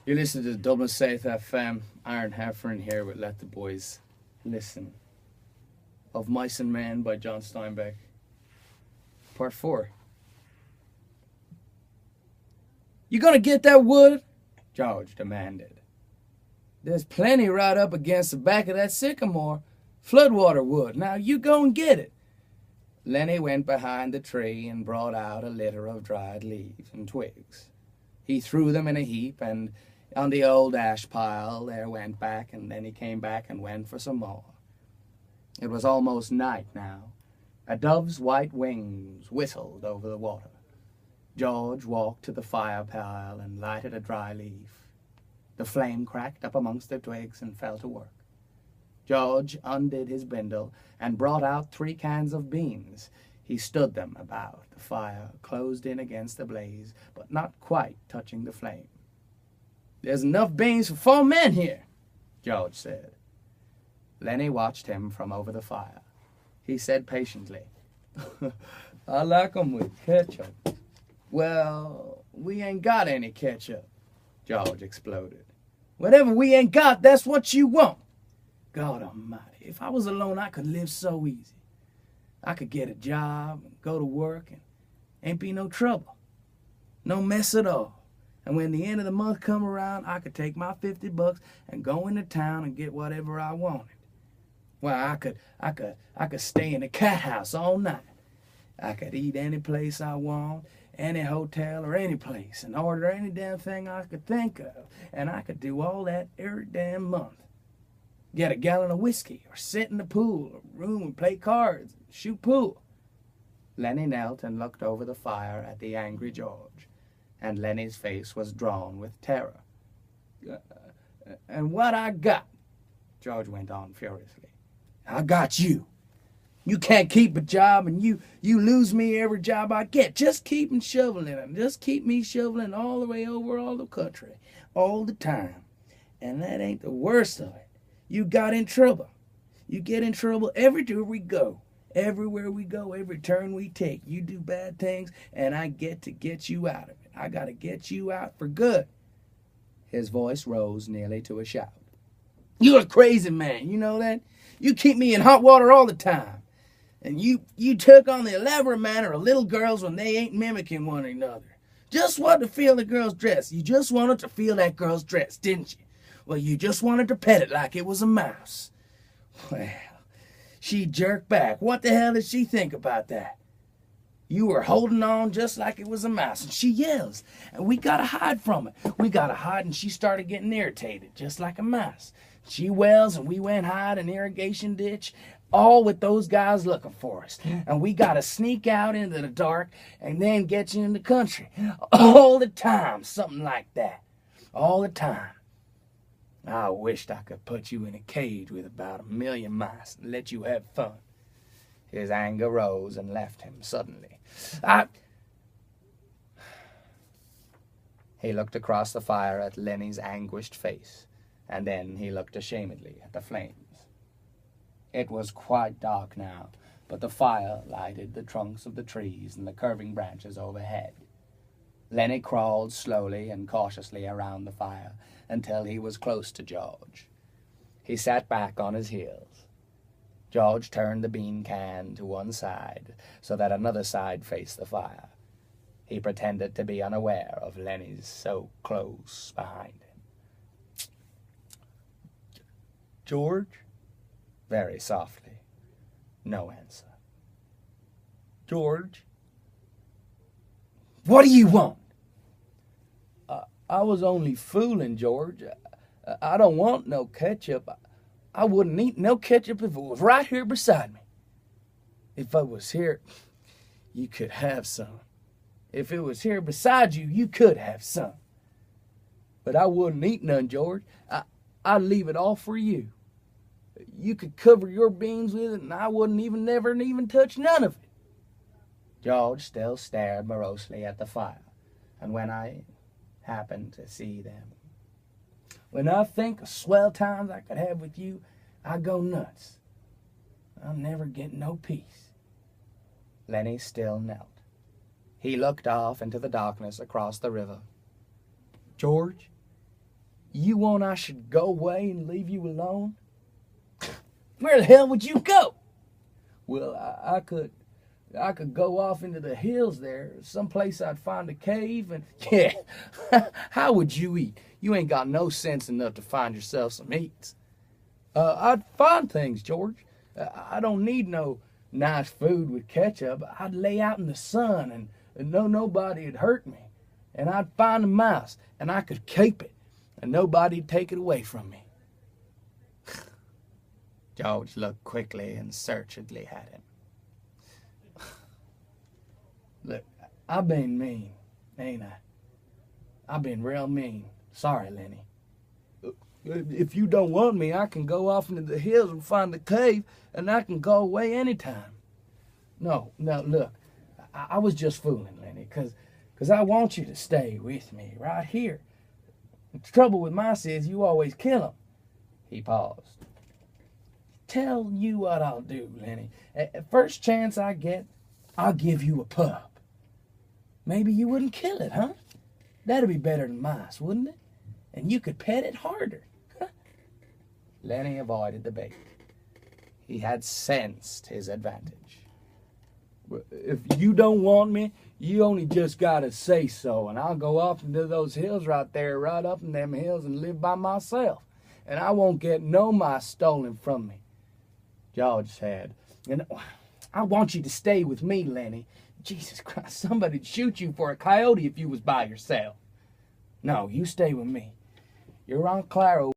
You listen to Dublin South FM. Doyle-Heffernan here with Let the Boys Listen. Of Mice and Men by John Steinbeck. Part 4. You gonna get that wood? George demanded. There's plenty right up against the back of that sycamore. Floodwater wood. Now you go and get it. Lenny went behind the tree and brought out a litter of dried leaves and twigs. He threw them in a heap, and on the old ash pile there went back, and then he came back and went for some more. It was almost night now. A dove's white wings whistled over the water. George walked to the fire pile and lighted a dry leaf. The flame cracked up amongst the twigs and fell to work. George undid his bindle and brought out 3 cans of beans. He stood them about the fire, closed in against the blaze, but not quite touching the flame. There's enough beans for 4 men here, George said. Lenny watched him from over the fire. He said patiently, I like 'em with ketchup. Well, we ain't got any ketchup, George exploded. Whatever we ain't got, that's what you want. God almighty, if I was alone, I could live so easy. I could get a job and go to work and ain't be no trouble. No mess at all. And when the end of the month come around, I could take my $50 and go into town and get whatever I wanted. Well, I could stay in the cat house all night. I could eat any place I want, any hotel or any place, and order any damn thing I could think of. And I could do all that every damn month. Get a gallon of whiskey, or sit in the pool, or room and play cards, and shoot pool. Lenny knelt and looked over the fire at the angry George, and Lenny's face was drawn with terror. And what I got, George went on furiously. I got you. You can't keep a job, and you lose me every job I get. Just keep me shoveling, and just keep me shoveling all the way over all the country, all the time. And that ain't the worst of it. You got in trouble. You get in trouble everywhere we go. Everywhere we go, every turn we take. You do bad things, and I get to get you out of it. I got to get you out for good. His voice rose nearly to a shout. You're a crazy man, you know that? You keep me in hot water all the time. And you took on the elaborate manner of little girls when they ain't mimicking one another. Just wanted to feel the girl's dress. You just wanted to feel that girl's dress, didn't you? Well, you just wanted to pet it like it was a mouse. Well, she jerked back. What the hell did she think about that? You were holding on just like it was a mouse, and she yells, and we gotta hide from it. We gotta hide, and she started getting irritated, just like a mouse. She wails, and we went hide in an irrigation ditch, all with those guys looking for us. And we gotta sneak out into the dark and then get you in the country. All the time, something like that. All the time. I wished I could put you in a cage with about 1,000,000 mice and let you have fun. His anger rose and left him suddenly. He looked across the fire at Lenny's anguished face, and then he looked ashamedly at the flames. It was quite dark now, but the fire lighted the trunks of the trees and the curving branches overhead. Lenny crawled slowly and cautiously around the fire until he was close to George. He sat back on his heels. George turned the bean can to one side so that another side faced the fire. He pretended to be unaware of Lenny's so close behind him. George? Very softly. No answer. George? What do you want? I was only fooling, George. I don't want no ketchup. I wouldn't eat no ketchup if it was right here beside me. If I was here, you could have some. If it was here beside you, you could have some. But I wouldn't eat none, George. I'd leave it all for you. You could cover your beans with it, and I wouldn't never even touch none of it. George still stared morosely at the fire, and when I happened to see them, when I think of swell times I could have with you, I go nuts. I'll never get no peace. Lenny still knelt. He looked off into the darkness across the river. George, You want I should go away and leave you alone? Where the hell would you go? Well, I could go off into the hills there, someplace I'd find a cave, and yeah, how would you eat? You ain't got no sense enough to find yourself some eats. I'd find things, George. I don't need no nice food with ketchup. I'd lay out in the sun and nobody'd hurt me. And I'd find a mouse, and I could keep it, and nobody'd take it away from me. George looked quickly and searchingly at him. Look, I've been mean, ain't I? I've been real mean. Sorry, Lenny. If you don't want me, I can go off into the hills and find a cave, and I can go away anytime. No, look, I was just fooling, Lenny, because I want you to stay with me right here. The trouble with mice is you always kill them. He paused. Tell you what I'll do, Lenny. At first chance I get, I'll give you a pup. Maybe you wouldn't kill it, huh? That'd be better than mice, wouldn't it? And you could pet it harder. Lenny avoided the bait. He had sensed his advantage. If you don't want me, you only just gotta say so, and I'll go off into those hills right there, right up in them hills, and live by myself. And I won't get no mice stolen from me. George said, and I want you to stay with me, Lenny. Jesus Christ, somebody'd shoot you for a coyote if you was by yourself. No, you stay with me. Your Aunt Clara